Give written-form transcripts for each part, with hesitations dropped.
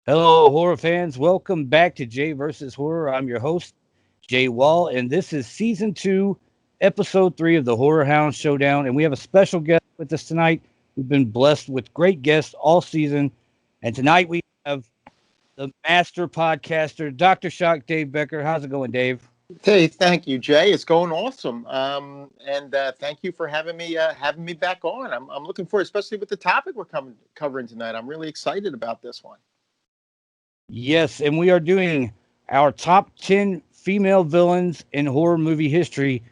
Hello, horror fans. Welcome back to Jay versus Horror. I'm your host, Jay Wall, and this is season two, episode three of the Horror Hound Showdown. And we have a special guest with us tonight. We've been blessed with great guests all season. And tonight we have the master podcaster, Doctor Shock Dave Becker. How's it going, Dave? Hey, thank you, Jay. It's going awesome. And thank you for having me back on. I'm looking forward, especially with the topic we're covering tonight. I'm really excited about this one. Yes, and we are doing our top 10 female villains in horror movie history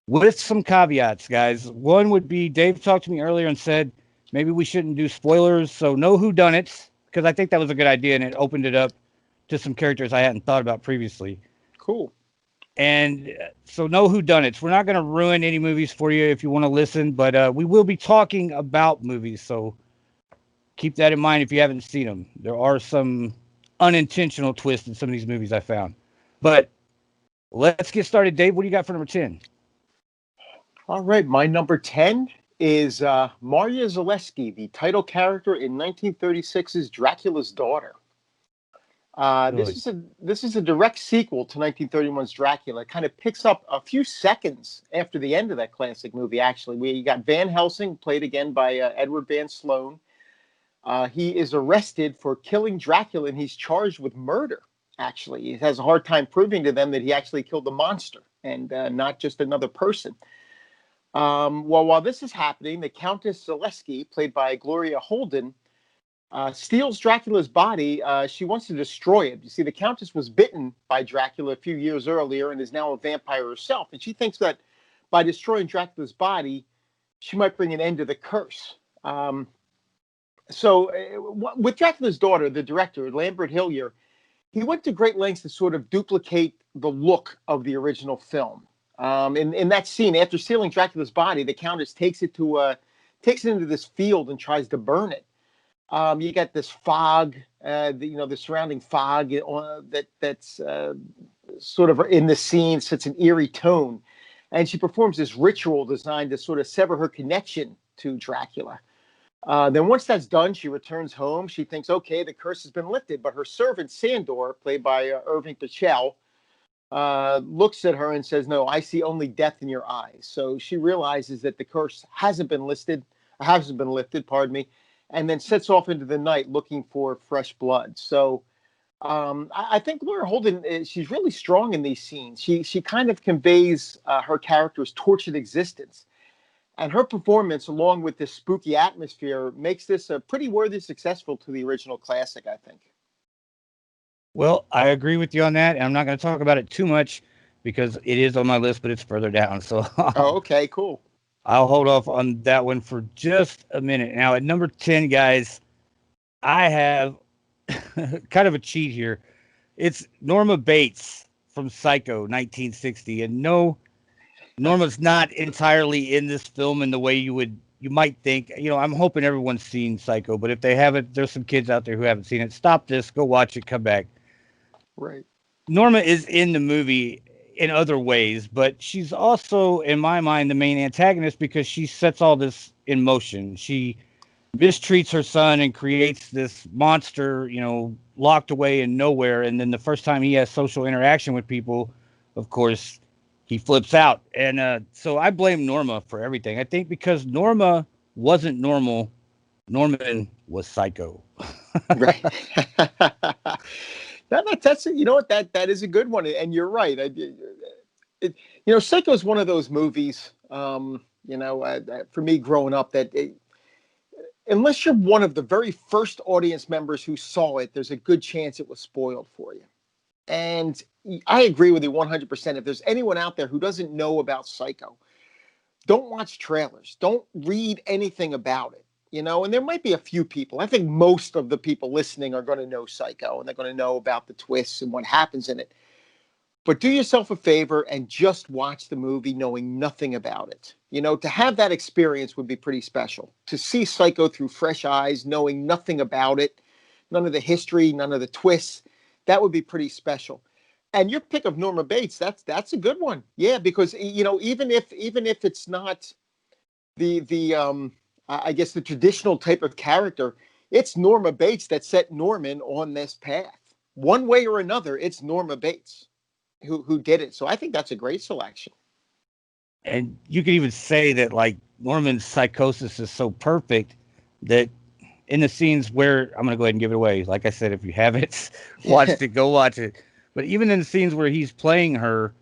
with some caveats, guys. One would be Dave talked to me earlier and said maybe we shouldn't do spoilers, so no whodunits, because I think that was a good idea and it opened it up to some characters I hadn't thought about previously. Cool. And so no whodunits. We're not going to ruin any movies for you if you want to listen, but we will be talking about movies, so keep that in mind if you haven't seen them. There are some unintentional twists in some of these movies I found. But let's get started. Dave, what do you got for number 10? All right, my number 10 is Marya Zaleski, the title character in 1936's Dracula's Daughter. This Good. is a direct sequel to 1931's Dracula. It kind of picks up a few seconds after the end of that classic movie. Actually, we got Van Helsing, played again by Edward Van Sloan. He is arrested for killing Dracula, and he's charged with murder. Actually, he has a hard time proving to them that he actually killed the monster and not just another person. Well, while this is happening, the Countess Zaleski, played by Gloria Holden, steals Dracula's body. She wants to destroy it. You see, the Countess was bitten by Dracula a few years earlier and is now a vampire herself. And she thinks that by destroying Dracula's body, she might bring an end to the curse. With Dracula's Daughter, the director, Lambert Hillier, he went to great lengths to sort of duplicate the look of the original film. In that scene, after stealing Dracula's body, the Countess takes it into this field and tries to burn it. You got this fog, the surrounding fog that's sort of in the scene, sets an eerie tone, and she performs this ritual designed to sort of sever her connection to Dracula. Then once that's done, she returns home. She thinks, okay, the curse has been lifted, but her servant Sandor, played by Irving Pichel, looks at her and says, "No, I see only death in your eyes." So she realizes that the curse hasn't been lifted, pardon me, and then sets off into the night looking for fresh blood. So I think Laura Holden, she's really strong in these scenes. She kind of conveys her character's tortured existence. And her performance, along with this spooky atmosphere, makes this a pretty worthy successful to the original classic, I think. Well, I agree with you on that, and I'm not going to talk about it too much because it is on my list, but it's further down. So Oh, okay, cool. I'll hold off on that one for just a minute. Now, at number 10, guys, I have kind of a cheat here. It's Norma Bates from Psycho 1960. And no, Norma's not entirely in this film in the way you might think. I'm hoping everyone's seen Psycho, but if they haven't, there's some kids out there who haven't seen it. Stop this, go watch it, come back. Right. Norma is in the movie in other ways, but she's also, in my mind, the main antagonist because she sets all this in motion. She mistreats her son and creates this monster, locked away in nowhere. And then the first time he has social interaction with people, of course, he flips out. And so I blame Norma for everything. I think because Norma wasn't normal, Norman was psycho. Right. That's you know what, that is a good one, and you're right. Psycho is one of those movies. For me growing up, unless you're one of the very first audience members who saw it, there's a good chance it was spoiled for you. And I agree with you 100%. If there's anyone out there who doesn't know about Psycho, don't watch trailers. Don't read anything about it. And there might be a few people. I think most of the people listening are going to know Psycho and they're going to know about the twists and what happens in it. But do yourself a favor and just watch the movie knowing nothing about it. To have that experience would be pretty special. To see Psycho through fresh eyes, knowing nothing about it, none of the history, none of the twists, that would be pretty special. And your pick of Norma Bates, that's a good one. Yeah, because even if it's not the I guess the traditional type of character, it's Norma Bates that set Norman on this path. One way or another, it's Norma Bates who did it. So I think that's a great selection. And you could even say that like Norman's psychosis is so perfect that in the scenes where I'm going to go ahead and give it away. Like I said, if you haven't watched it, go watch it. But even in the scenes where he's playing her,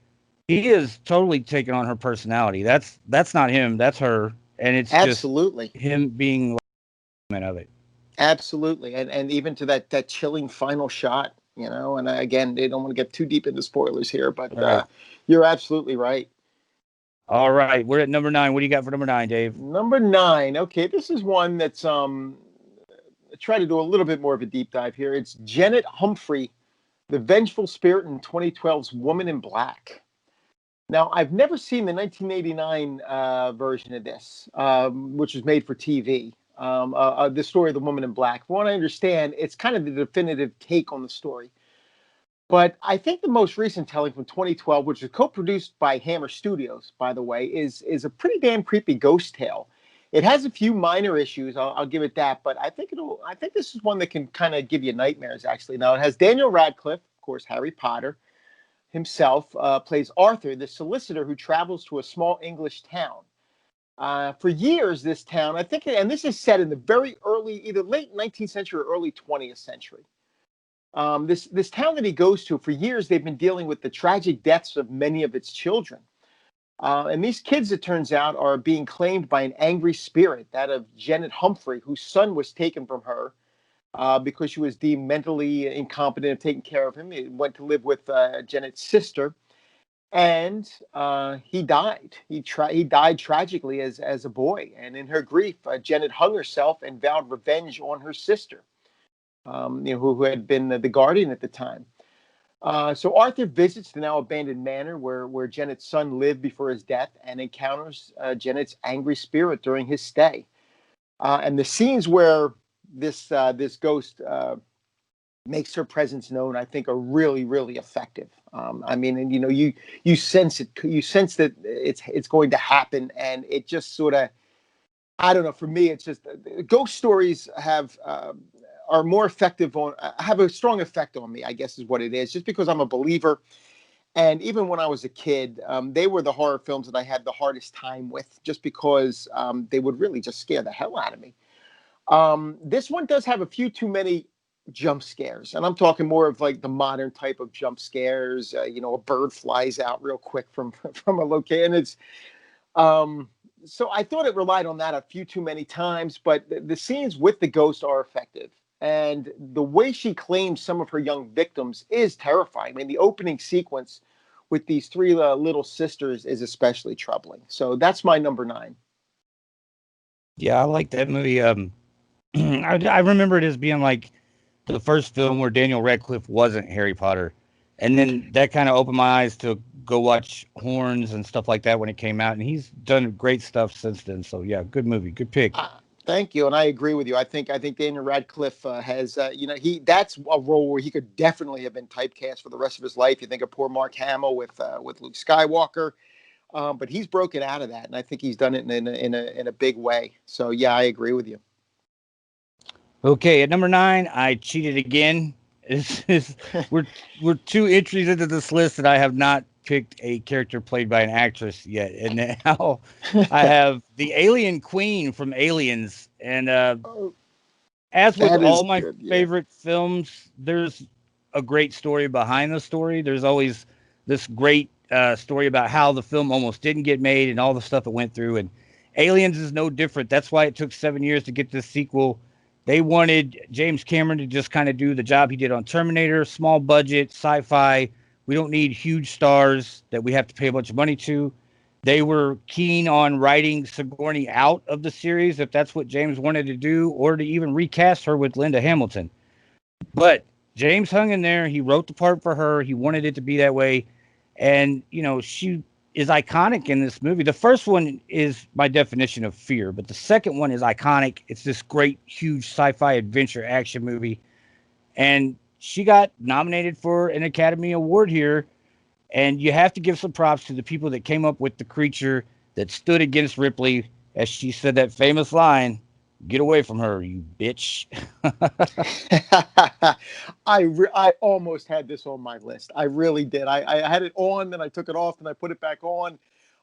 he is totally taking on her personality. That's not him. That's her, and it's just Absolutely. him being like of it. Absolutely. And even to that chilling final shot, you know, and again, they don't want to get too deep into spoilers here, but All right. you're absolutely right. All right. We're at number 9. What do you got for number 9, Dave? Number 9. Okay, this is one that's try to do a little bit more of a deep dive here. It's Janet Humphrey, the vengeful spirit in 2012's Woman in Black. Now, I've never seen the 1989 version of this, which was made for TV. The story of the Woman in Black. From what I understand, it's kind of the definitive take on the story. But I think the most recent telling from 2012, which is co-produced by Hammer Studios, by the way, is a pretty damn creepy ghost tale. It has a few minor issues, I'll give it that, but I think this is one that can kind of give you nightmares. Actually, now it has Daniel Radcliffe, of course, Harry Potter himself, plays Arthur, the solicitor who travels to a small English town. For years, this town, I think, and this is set in the very early, either late 19th century or early 20th century. This town that he goes to, for years, they've been dealing with the tragic deaths of many of its children. And these kids, it turns out, are being claimed by an angry spirit, that of Janet Humphrey, whose son was taken from her because she was deemed mentally incompetent of taking care of him. He went to live with Janet's sister, and he died. He died tragically as a boy. And in her grief, Janet hung herself and vowed revenge on her sister, who had been the guardian at the time. So Arthur visits the now abandoned manor where Janet's son lived before his death, and encounters Janet's angry spirit during his stay. And the scenes where this ghost makes her presence known, I think, are really, really effective. I mean, and you sense it, you sense that it's going to happen, and it just sort of, I don't know. For me, it's just ghost stories are more effective on have a strong effect on me, I guess is what it is. Just because I'm a believer, and even when I was a kid, they were the horror films that I had the hardest time with, just because they would really just scare the hell out of me. This one does have a few too many jump scares, and I'm talking more of like the modern type of jump scares. A bird flies out real quick from from a location. And it's so I thought it relied on that a few too many times, but the scenes with the ghost are effective. And the way she claims some of her young victims is terrifying. I mean, the opening sequence with these three little sisters is especially troubling. So that's my number 9. Yeah, I like that movie. I remember it as being like the first film where Daniel Radcliffe wasn't Harry Potter, and then that kind of opened my eyes to go watch Horns and stuff like that when it came out, and he's done great stuff since then. So yeah, good movie, good pick. Thank you, and I agree with you. I think Daniel Radcliffe has he that's a role where he could definitely have been typecast for the rest of his life. You think of poor Mark Hamill with Luke Skywalker, but he's broken out of that, and I think he's done it in a big way. So yeah, I agree with you. Okay, at number 9, I cheated again. We're we're 2 entries into this list that I have not picked a character played by an actress yet, and now I have the Alien Queen from Aliens, and Oh, as with that all is my good. Yeah. favorite films, there's a great story behind the story. There's always this great story about how the film almost didn't get made and all the stuff it went through. And Aliens is no different. That's why it took 7 years to get this sequel. They wanted James Cameron to just kind of do the job he did on Terminator, small budget, sci-fi. We don't need huge stars that we have to pay a bunch of money to. They were keen on writing Sigourney out of the series if that's what James wanted to do, or to even recast her with Linda Hamilton. But James hung in there. He wrote the part for her. He wanted it to be that way. And, she is iconic in this movie. The first one is my definition of fear, but the second one is iconic. It's this great, huge sci fi adventure action movie. And she got nominated for an Academy Award here. And you have to give some props to the people that came up with the creature that stood against Ripley, as she said that famous line, Get away from her, you bitch. I almost had this on my list. I really did. I had it on, then I took it off, and I put it back on.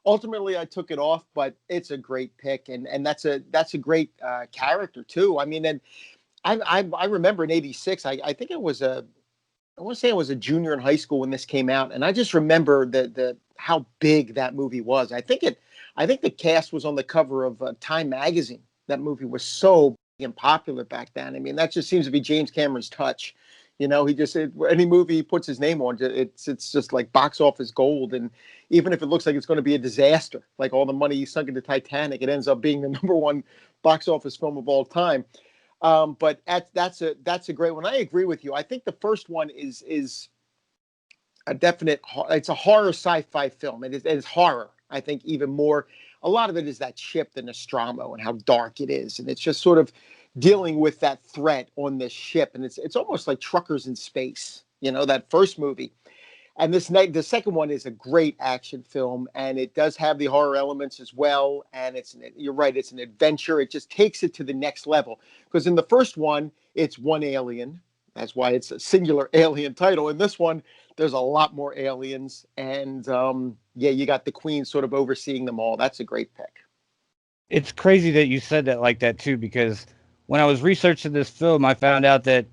Ultimately, I took it off, but it's a great pick, and that's a great character too. I mean, and I remember in '86. I think it was a I want to say I was a junior in high school when this came out, and I just remember the how big that movie was. I think the cast was on the cover of Time magazine. That movie was so big and popular back then. I mean, that just seems to be James Cameron's touch. You know, any movie he puts his name on, it's just like box office gold. And even if it looks like it's going to be a disaster, like all the money he sunk into Titanic, it ends up being the number one box office film of all time. But that's a great one. I agree with you. I think the first one is a definite. It's a horror sci-fi film. It is horror. I think even more. A lot of it is that ship, the Nostromo, and how dark it is, and it's just sort of dealing with that threat on this ship, and it's almost like Truckers in Space. You know, that first movie. And the second one is a great action film, and it does have the horror elements as well. And you're right, it's an adventure. It just takes it to the next level. Because in the first one, it's one alien. That's why it's a singular alien title. In this one, there's a lot more aliens, and yeah, you got the Queen sort of overseeing them all. That's a great pick. It's crazy that you said that like that too, because when I was researching this film, I found out that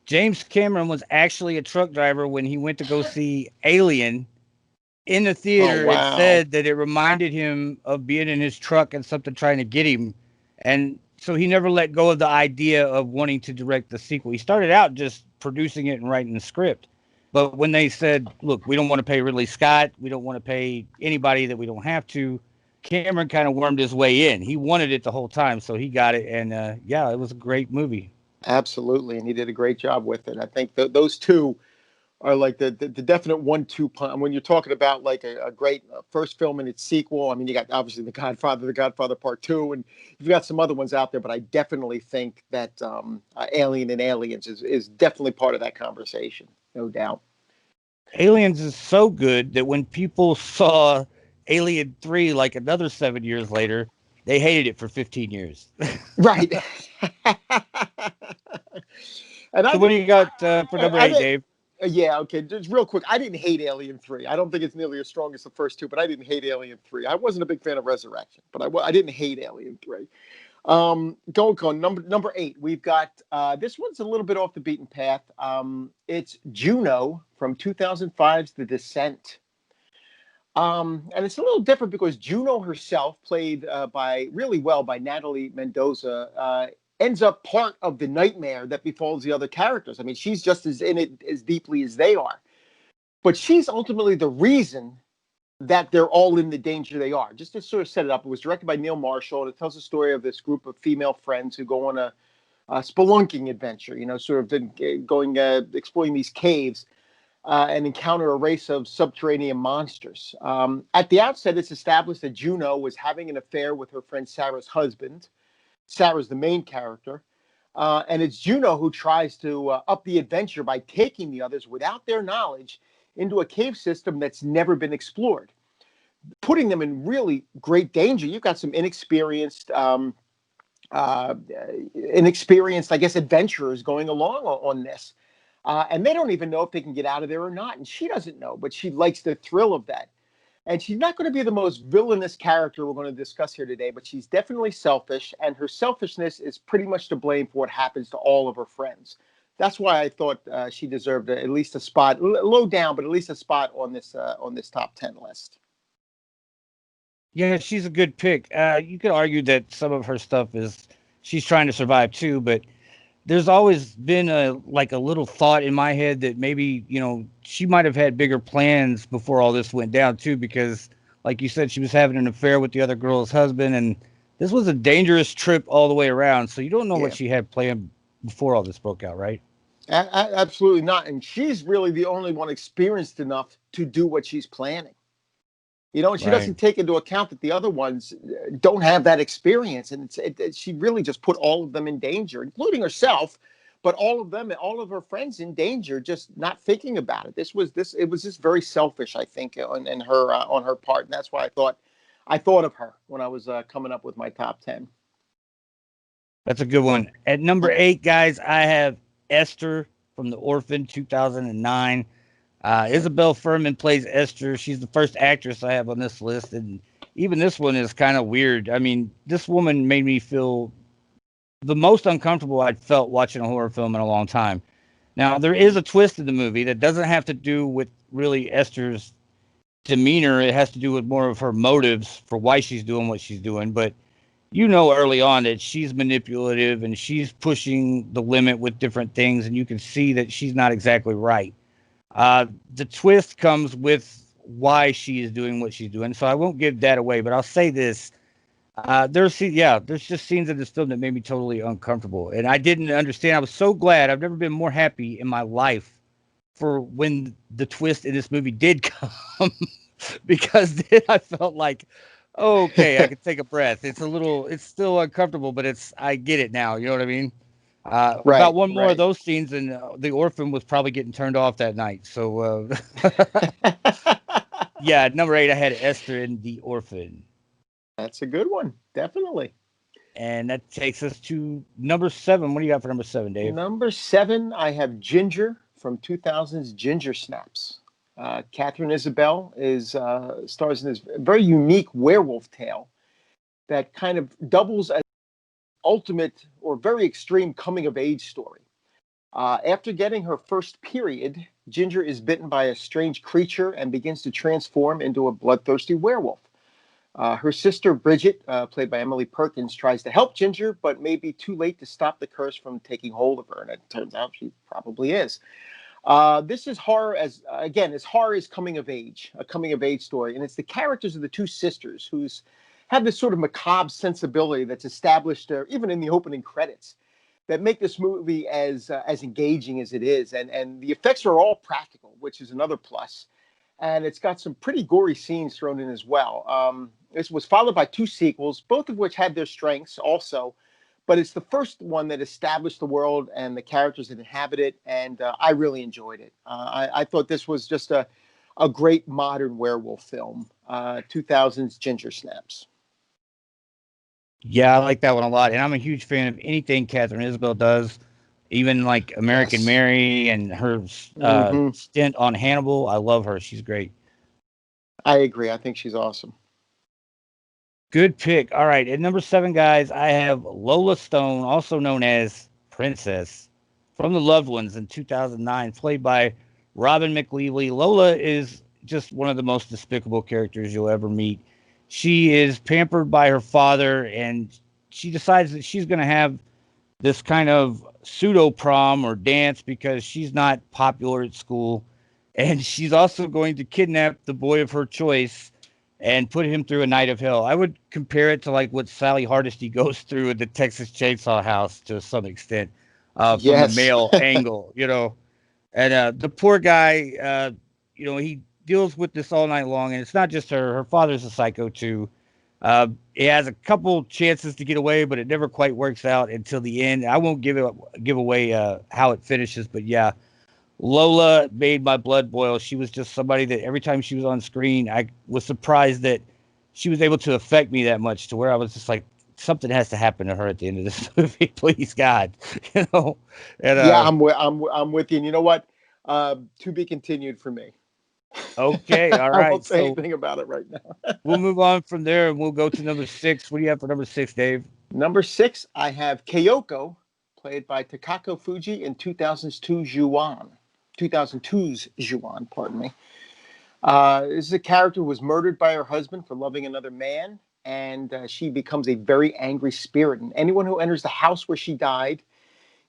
James Cameron was actually a truck driver when he went to go see Alien in the Oh theater. It wow, said that it reminded him of being in his truck and something trying to get him. And so he never let go of the idea of wanting to direct the sequel. He started out just producing it and writing the script. But when they said, look, we don't want to pay Ridley Scott, we don't want to pay anybody that we don't have to, Cameron kind of wormed his way in. He wanted it the whole time, so he got it. And yeah, it was a great movie. absolutely, and he did a great job with it. I think those two are like the definite 1-2 punch. When you're talking about like a great first film and its sequel, I mean, you got obviously The Godfather Part Two, and you've got some other ones out there. But I definitely think that Alien and Aliens is definitely part of that conversation, no doubt. Aliens is so good that when people saw Alien 3 like another 7 years later, they hated it for 15 years. Right. And So, what do you got for number I eight, didn't. Dave? Yeah, okay. Just real quick, I didn't hate Alien 3. I don't think it's nearly as strong as the first two, but I didn't hate Alien 3. I wasn't a big fan of Resurrection, but I didn't hate Alien 3. Go number eight. We've got this one's a little bit off the beaten path. It's Juno from 2005's The Descent. And it's a little different because Juno herself, played by really well by Natalie Mendoza, ends up part of the nightmare that befalls the other characters. I mean, she's just as in it as deeply as they are, but she's ultimately the reason that they're all in the danger they are. Just to sort of set it up, it was directed by Neil Marshall, and it tells the story of this group of female friends who go on a spelunking adventure. You know, sort of going exploring these caves and encounter a race of subterranean monsters. At the outset, it's established that Juno was having an affair with her friend Sarah's husband. Sarah's the main character. And it's Juno who tries to up the adventure by taking the others without their knowledge into a cave system that's never been explored, putting them in really great danger. You've got some uh, I guess, adventurers going along on this. And they don't even know if they can get out of there or not. And she doesn't know, but she likes the thrill of that. And she's not going to be the most villainous character we're going to discuss here today, but she's definitely selfish. And her selfishness is pretty much to blame for what happens to all of her friends. That's why I thought she deserved at least a spot, low down, but at least a spot on this top 10 list. Yeah, she's a good pick. You could argue that some of her stuff is she's trying to survive too, but there's always been a little thought in my head that maybe she might have had bigger plans before all this went down too, because like you said, she was having an affair with the other girl's husband, and this was a dangerous trip all the way around. So you don't know what Yeah, she had planned before all this broke out, right? absolutely not. And she's really the only one experienced enough to do what she's planning. And she Right. doesn't take into account that the other ones don't have that experience, and she really just put all of them in danger, including herself, but all of them, all of her friends in danger, just not thinking about it. It was just very selfish, I think, in her on her part, and that's why I thought of her when I was coming up with my top 10. That's a good one. At number 8, guys, I have Esther from The Orphan, 2009. Isabel Furman plays Esther. She's the first actress I have on this list, and even this one is kind of weird. I mean, this woman made me feel the most uncomfortable I'd felt watching a horror film in a long time. Now, there is a twist in the movie that doesn't have to do with really Esther's demeanor. It has to do with more of her motives for why she's doing what she's doing. But you know early on that she's manipulative and she's pushing the limit with different things, and you can see that she's not exactly right. The twist comes with why she is doing what she's doing, so I won't give that away. But I'll say this: there's just scenes in this film that made me totally uncomfortable, and I didn't understand. I was so glad. I've never been more happy in my life for when the twist in this movie did come, because then I felt like, oh, okay, I could take a breath. It's still uncomfortable, but I get it now. You know what I mean? About Right, one more of right. those scenes, and the orphan was probably getting turned off that night. So, yeah, at number 8, I had Esther and the Orphan, That's a good one, definitely. and that takes us to number 7. What do you got for number 7, Dave? Number 7, I have Ginger from 2000's Ginger Snaps. Catherine Isabel is stars in this very unique werewolf tale that kind of doubles as ultimate or very extreme coming of age story. After getting her first period, Ginger is bitten by a strange creature and begins to transform into a bloodthirsty werewolf. Her sister Bridget, played by Emily Perkins, tries to help Ginger, but may be too late to stop the curse from taking hold of her, and it turns out she probably is. This is horror as horror is coming of age, a coming of age story, and it's the characters of the two sisters who's have this sort of macabre sensibility that's established even in the opening credits that make this movie as engaging as it is, and the effects are all practical, which is another plus, and it's got some pretty gory scenes thrown in as well. This was followed by two sequels, both of which had their strengths also, but it's the first one that established the world and the characters that inhabit it, and I really enjoyed it. I thought this was just a great modern werewolf film, 2000's Ginger Snaps. Yeah, I like that one a lot, and I'm a huge fan of anything Catherine Isabel does, even like American Yes. Mary and her Hmm. stint on Hannibal. I love her; she's great. I agree. I think she's awesome. Good pick. All right, at number 7, guys, I have Lola Stone, also known as Princess, from The Loved Ones in 2009, played by Robin McLeavely. Lola is just one of the most despicable characters you'll ever meet. She is pampered by her father, and she decides that she's going to have this kind of pseudo prom or dance because she's not popular at school. And she's also going to kidnap the boy of her choice and put him through a night of hell. I would compare it to like what Sally Hardesty goes through in the Texas Chainsaw House to some extent, from the Yes. male angle. And the poor guy, he deals with this all night long, and it's not just her. Her father's a psycho too. He has a couple chances to get away, but it never quite works out until the end. I won't give away how it finishes, but yeah, Lola made my blood boil. She was just somebody that every time she was on screen, I was surprised that she was able to affect me that much to where I was just like, something has to happen to her at the end of this movie, please God, you know. And Yeah, I'm with you. And you know what? To be continued for me. okay, all I right, won't say so anything about it right now. we'll move on from there and we'll go to number 6. What do you have for number 6, Dave? Number 6, I have Keiko, played by Takako Fuji in 2002's Juan, pardon me. This is a character who was murdered by her husband for loving another man, and she becomes a very angry spirit. And anyone who enters the house where she died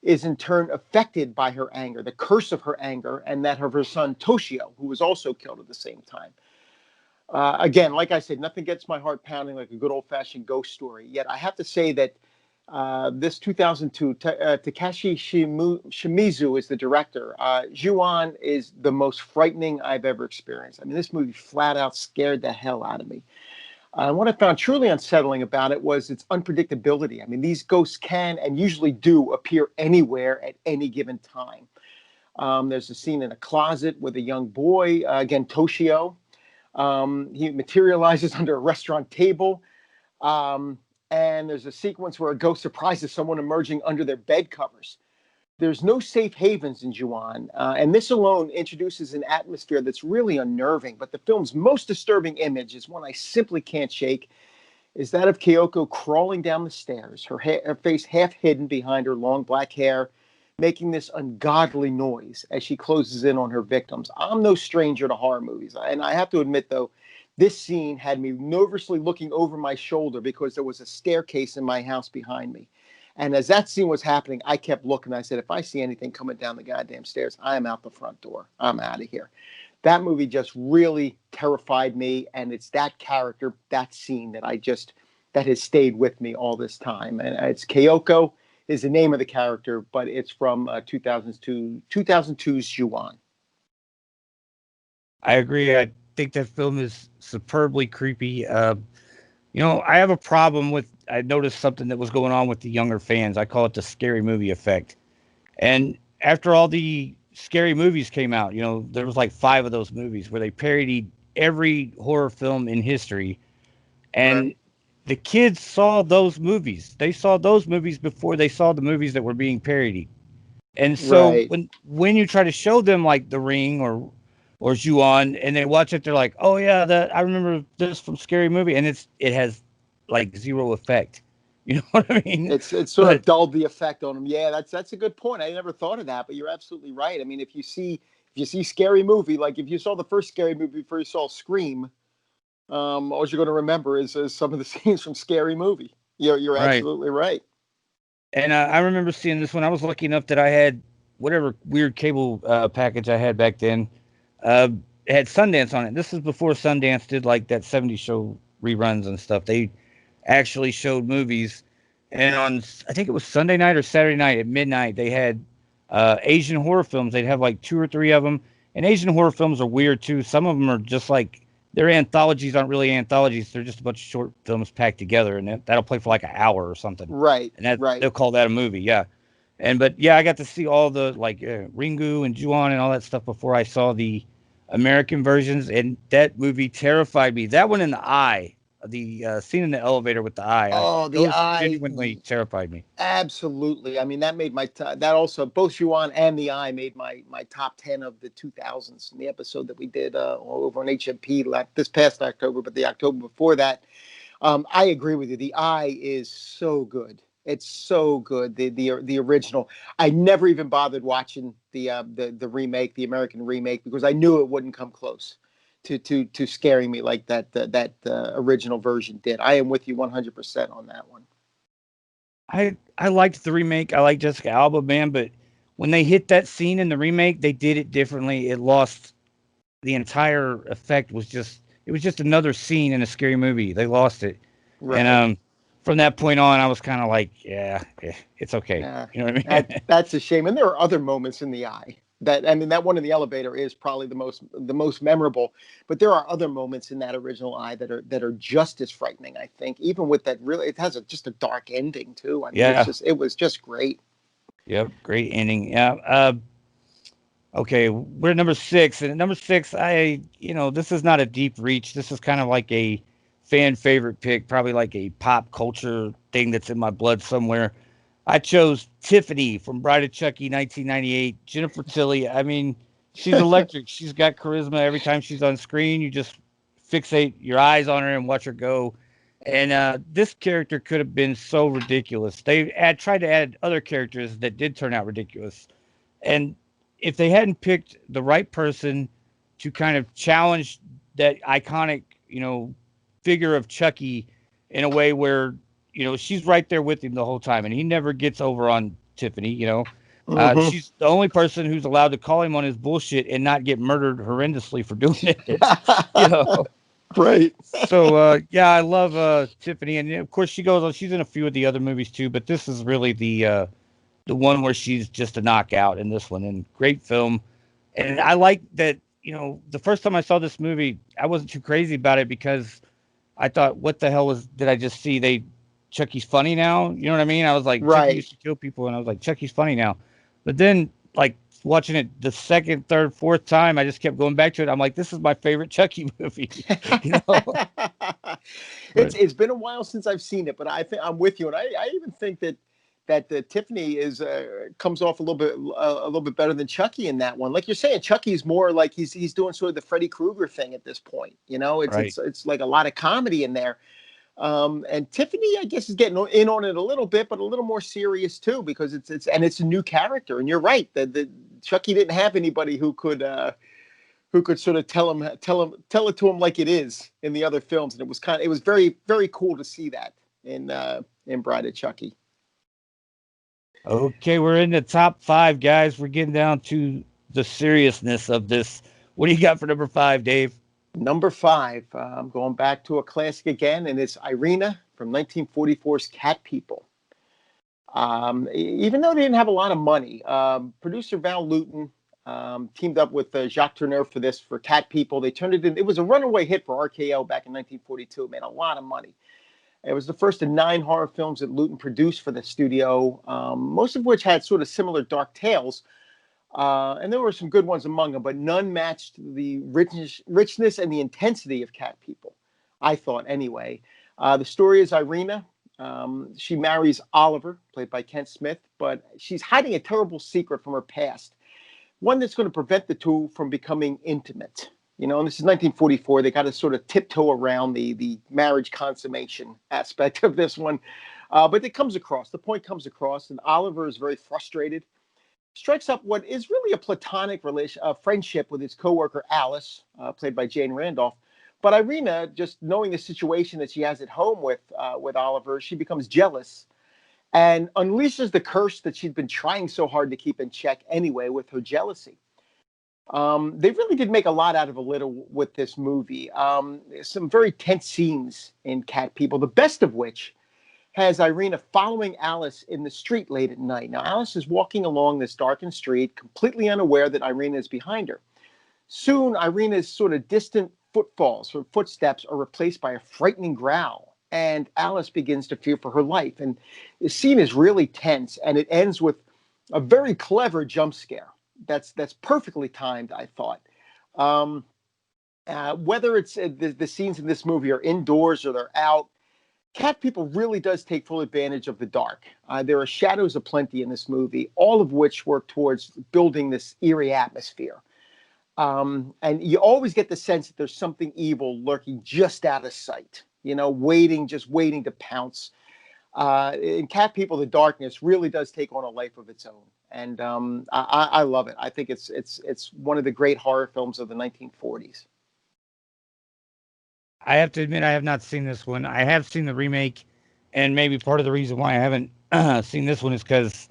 is in turn affected by her anger, the curse of her anger, and that of her son Toshio, who was also killed at the same time. Again, like I said, nothing gets my heart pounding like a good old fashioned ghost story. Yet I have to say that this 2002, Takashi Shimizu is the director. Juon is the most frightening I've ever experienced. I mean, this movie flat out scared the hell out of me. And what I found truly unsettling about it was its unpredictability. I mean, these ghosts can and usually do appear anywhere at any given time. There's a scene in a closet with a young boy, again, Toshio. He materializes under a restaurant table. Um, and there's a sequence where a ghost surprises someone emerging under their bed covers. There's no safe havens in Ju-on, and this alone introduces an atmosphere that's really unnerving. But the film's most disturbing image is one I simply can't shake, is that of Kyoko crawling down the stairs, her face half hidden behind her long black hair, making this ungodly noise as she closes in on her victims. I'm no stranger to horror movies, and I have to admit, though, this scene had me nervously looking over my shoulder because there was a staircase in my house behind me. And as that scene was happening, I kept looking. I said, if I see anything coming down the goddamn stairs, I am out the front door. I'm out of here. That movie just really terrified me, and it's that character, that scene that has stayed with me all this time. And it's Kyoko is the name of the character, but it's from 2002's Ju-on. I agree. I think that film is superbly creepy. I have a problem with. I noticed something that was going on with the younger fans. I call it the scary movie effect. And after all the scary movies came out, there was like 5 of those movies where they parodied every horror film in history, and Right. the kids saw those movies. They saw those movies before they saw the movies that were being parodied. And so Right. when you try to show them like The Ring or Ju-on and they watch it, they're like, "Oh yeah, that I remember this from Scary Movie," and it has like zero effect. You know what I mean? It's sort But of dulled the effect on them. Yeah, that's a good point. I never thought of that, but you're absolutely right. I mean, if you see Scary Movie, like if you saw the first Scary Movie before you saw Scream, all you're going to remember is some of the scenes from Scary Movie. You're right. absolutely right. And I remember seeing this one. I was lucky enough that I had whatever weird cable package I had back then. Uh, it had Sundance on it. This is before Sundance did like that '70s show reruns and stuff. They actually showed movies. And on, I think it was Sunday night or Saturday night at midnight, they had Asian horror films. They'd have like 2 or 3 of them. And Asian horror films are weird too. Some of them are just like, their anthologies aren't really anthologies. They're just a bunch of short films packed together. And that'll play for like an hour or something. Right. And that Right. they'll call that a movie. Yeah. But yeah, I got to see all the like Ringu and Ju-on and all that stuff before I saw the American versions, and that movie terrified me. That one in the eye, the scene in the elevator with the eye, Oh, the those eye. genuinely terrified me. Absolutely. I mean, that made that also both Yuan and the Eye made my top 10 of the 2000s. In the episode that we did over on HMP this past October, but the October before that, I agree with you. The Eye is so good. It's so good. The original. I never even bothered watching the remake, the American remake, because I knew it wouldn't come close to scaring me like that original version did. I am with you 100% on that one. I liked the remake. I like Jessica Alba, man, but when they hit that scene in the remake, they did it differently. It lost the entire effect. It was just another scene in a scary movie. They lost it, and Right. from that point on, I was kind of like, yeah, it's okay. Yeah, You know what I mean? that's a shame. And there are other moments in the Eye that I mean that one in the elevator is probably the most memorable. But there are other moments in that original Eye that are just as frightening. I think even with that really it has just a dark ending too. I mean Yeah. it was just great. Yep. Great ending. Yeah. Okay, we're at number 6, and at number 6, this is not a deep reach. This is kind of like a fan favorite pick, probably like a pop culture thing that's in my blood somewhere. I chose Tiffany from Bride of Chucky, 1998. Jennifer Tilly. I mean, she's electric. She's got charisma. Every time she's on screen, you just fixate your eyes on her and watch her go. And this character could have been so ridiculous. Tried to add other characters that did turn out ridiculous. And if they hadn't picked the right person to kind of challenge that iconic, figure of Chucky in a way where, she's right there with him the whole time and he never gets over on Tiffany. Hmm. She's the only person who's allowed to call him on his bullshit and not get murdered horrendously for doing it. you know. Right. So yeah, I love Tiffany, and of course she goes on. She's in a few of the other movies too, but this is really the one where she's just a knockout in this one, and great film. And I like that, the first time I saw this movie, I wasn't too crazy about it because I thought, what the hell did I just see? Chucky's funny now. You know what I mean? I was like, Chucky Right. used to kill people, and I was like, Chucky's funny now. But then, like, watching it the second, third, fourth time, I just kept going back to it. I'm like, this is my favorite Chucky movie. you know? Right. It's been a while since I've seen it, but I think I'm with you, and I even think that Tiffany is comes off a little bit better than Chucky in that one. Like you're saying, Chucky's more like he's doing sort of the Freddy Krueger thing at this point. You know, Right. it's like a lot of comedy in there. And Tiffany, I guess, is getting in on it a little bit, but a little more serious too, because it's a new character. And you're right, the Chucky didn't have anybody who could sort of tell it to him like it is in the other films, and it was very very cool to see that in Bride of Chucky. Okay, we're in the top five, guys. We're getting down to the seriousness of this. What do you got for number five, Dave? Number five, I'm going back to a classic again, and it's Irina from 1944's Cat People. Even though they didn't have a lot of money, producer Val Lewton teamed up with Jacques Tourneur for Cat People. They turned it in. It was a runaway hit for RKO back in 1942. It made a lot of money. It was the first of 9 horror films that Lewton produced for the studio, most of which had sort of similar dark tales. And there were some good ones among them, but none matched the richness and the intensity of Cat People, I thought anyway. The story is Irina. She marries Oliver, played by Kent Smith, but she's hiding a terrible secret from her past, one that's going to prevent the two from becoming intimate. You know, and this is 1944. They got to sort of tiptoe around the marriage consummation aspect of this one. But the point comes across, and Oliver is very frustrated, strikes up what is really a platonic friendship with his coworker Alice, played by Jane Randolph. But Irina, just knowing the situation that she has at home with Oliver, she becomes jealous and unleashes the curse that she'd been trying so hard to keep in check anyway with her jealousy. They really did make a lot out of a little with this movie. Some very tense scenes in Cat People, the best of which has Irina following Alice in the street late at night. Now, Alice is walking along this darkened street, completely unaware that Irina is behind her. Soon, Irina's sort of distant footfalls, her footsteps, are replaced by a frightening growl, and Alice begins to fear for her life. And the scene is really tense, and it ends with a very clever jump scare. That's perfectly timed, I thought. Um, whether it's the scenes in this movie are indoors or they're out, Cat People really does take full advantage of the dark. There are shadows aplenty in this movie, all of which work towards building this eerie atmosphere. And you always get the sense that there's something evil lurking just out of sight, you know, just waiting to pounce. In Cat People, the darkness really does take on a life of its own, and I love it. I think it's one of the great horror films of the 1940s. I have to admit, I have not seen this one. I have seen the remake, and maybe part of the reason why I haven't seen this one is because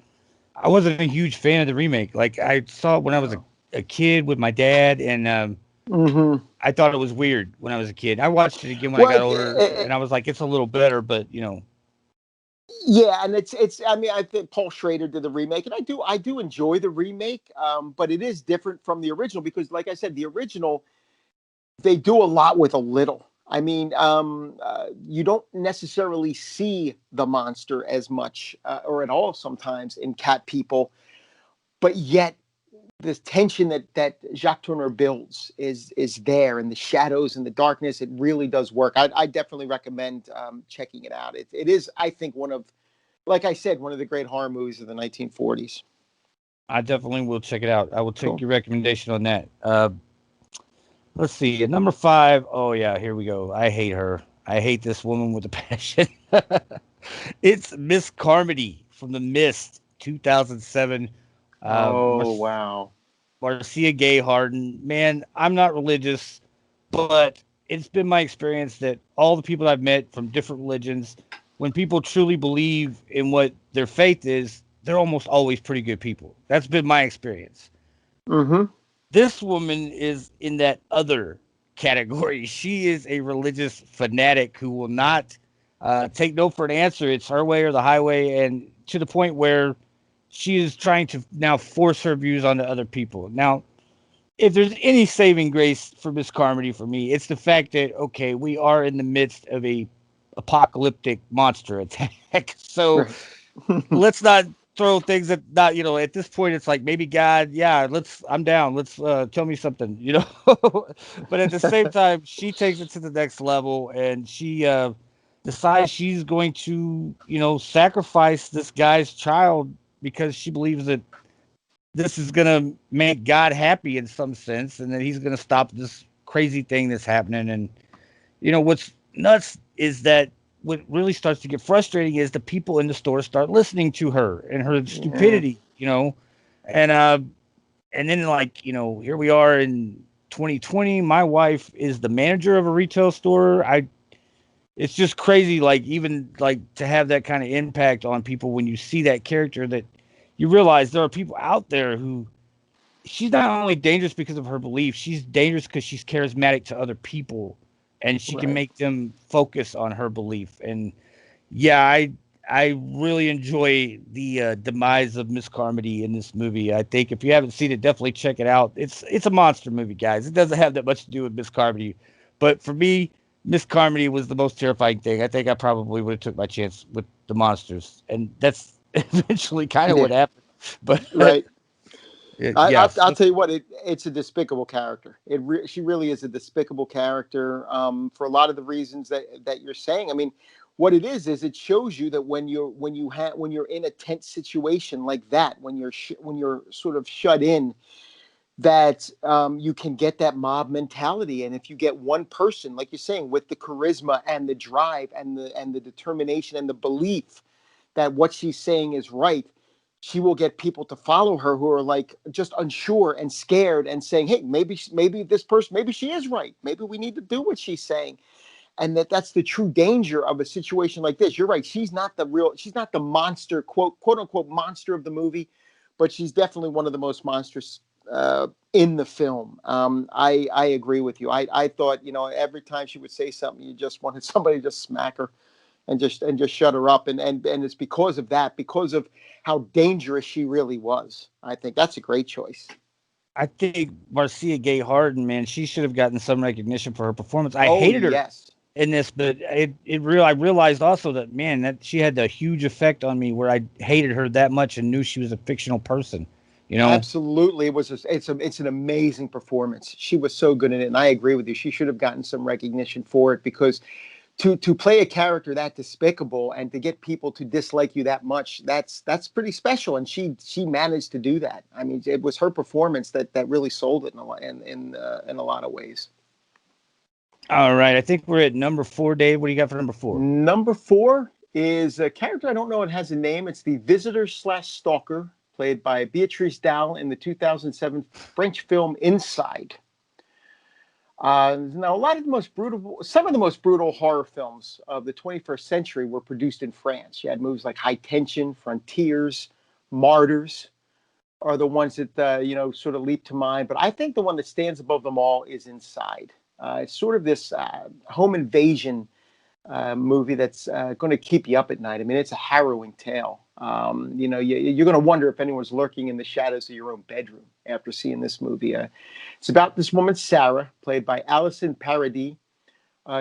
I wasn't a huge fan of the remake. Like I saw it when I was a kid with my dad, and Mm-hmm. I thought it was weird when I was a kid. I watched it again when I Well, got older, and I was like, it's a little better, but yeah, and it's. I mean, I think Paul Schrader did the remake, and I do enjoy the remake, but it is different from the original because, like I said, the original they do a lot with a little. I mean, you don't necessarily see the monster as much or at all sometimes in Cat People, but yet this tension that Jacques Tourneur builds is there, and the shadows and the darkness. It really does work. I definitely recommend checking it out. It is, I think, like I said, one of the great horror movies of the 1940s. I definitely will check it out. I will take Cool. your recommendation on that. Let's see. At number five, oh yeah, here we go. I hate her. I hate this woman with a passion. It's Miss Carmody from The Mist, 2007. Oh wow. Marcia Gay Harden. Man, I'm not religious, but it's been my experience that all the people I've met from different religions, when people truly believe in what their faith is, they're almost always pretty good people. That's been my experience. Mm-hmm. This woman is in that other category. She is a religious fanatic who will not take no for an answer. It's her way or the highway, and to the point where she is trying to now force her views onto other people. Now, if there's any saving grace for Miss Carmody for me, it's the fact that okay, we are in the midst of a apocalyptic monster attack. So Right. let's not throw things that not, at this point it's like maybe God, yeah, I'm down. Let's tell me something, But at the same time, she takes it to the next level and she decides she's going to, sacrifice this guy's child because she believes that this is going to make God happy in some sense and that he's going to stop this crazy thing that's happening. And what's nuts is that what really starts to get frustrating is the people in the store start listening to her and her Yeah. stupidity, and and then like here we are in 2020. My wife is the manager of a retail store. I It's just crazy, like even like to have that kind of impact on people when you see that character that you realize there are people out there who she's not only dangerous because of her beliefs, she's dangerous because she's charismatic to other people and she can Right. make them focus on her belief. And yeah, I really enjoy the demise of Miss Carmody in this movie. I think if you haven't seen it, definitely check it out. It's a monster movie, guys. It doesn't have that much to do with Miss Carmody, but for me, Miss Carmody was the most terrifying thing. I think I probably would have took my chance with the monsters, and that's eventually kind of Yeah. what happened. But Right. I'll yes, tell you what, it's a despicable character. She really is a despicable character, for a lot of the reasons that you're saying. I mean, what it is it shows you that when you're in a tense situation like that, when you're sort of shut in, that you can get that mob mentality, and if you get one person, like you're saying, with the charisma and the drive and the determination and the belief that what she's saying is right, she will get people to follow her who are like just unsure and scared and saying, hey, maybe this person, maybe she is right, maybe we need to do what she's saying. And that's the true danger of a situation like this. You're right, she's not the monster, quote unquote monster of the movie, but she's definitely one of the most monstrous in the film. I agree with you. I thought, every time she would say something, you just wanted somebody to just smack her and just shut her up. And it's because of that, because of how dangerous she really was. I think that's a great choice. I think Marcia Gay Harden, man, she should have gotten some recognition for her performance. I Oh hated her yes. in this, but I realized also that man that she had a huge effect on me where I hated her that much and knew she was a fictional person. You know, Absolutely, it's an amazing performance. She was so good in it, and I agree with you. She should have gotten some recognition for it, because to play a character that despicable and to get people to dislike you that much, that's pretty special. And she managed to do that. I mean, it was her performance that really sold it in a lot of ways. all right, I think we're at number 4, Dave. What do you got for number 4? Number four is a character I don't know. It has a name. It's the visitor slash stalker, played by Beatrice Dalle in the 2007 French film Inside. Now, some of the most brutal horror films of the 21st century were produced in France. You had movies like High Tension, Frontiers, Martyrs are the ones that sort of leap to mind. But I think the one that stands above them all is Inside. It's sort of this home invasion movie that's going to keep you up at night. I mean, it's a harrowing tale. You're going to wonder if anyone's lurking in the shadows of your own bedroom after seeing this movie. It's about this woman, Sarah, played by Alison Paradis.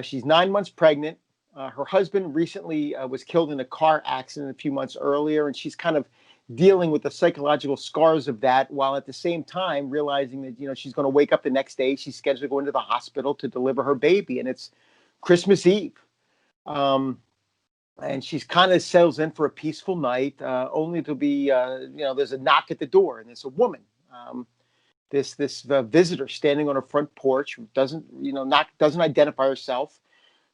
She's 9 months pregnant. Her husband recently was killed in a car accident a few months earlier, and she's kind of dealing with the psychological scars of that, while at the same time realizing that she's going to wake up the next day. She's scheduled to go into the hospital to deliver her baby, and it's Christmas Eve. Um, and she's kind of settles in for a peaceful night, only to be, there's a knock at the door, and it's a woman. This visitor standing on her front porch, who doesn't identify herself.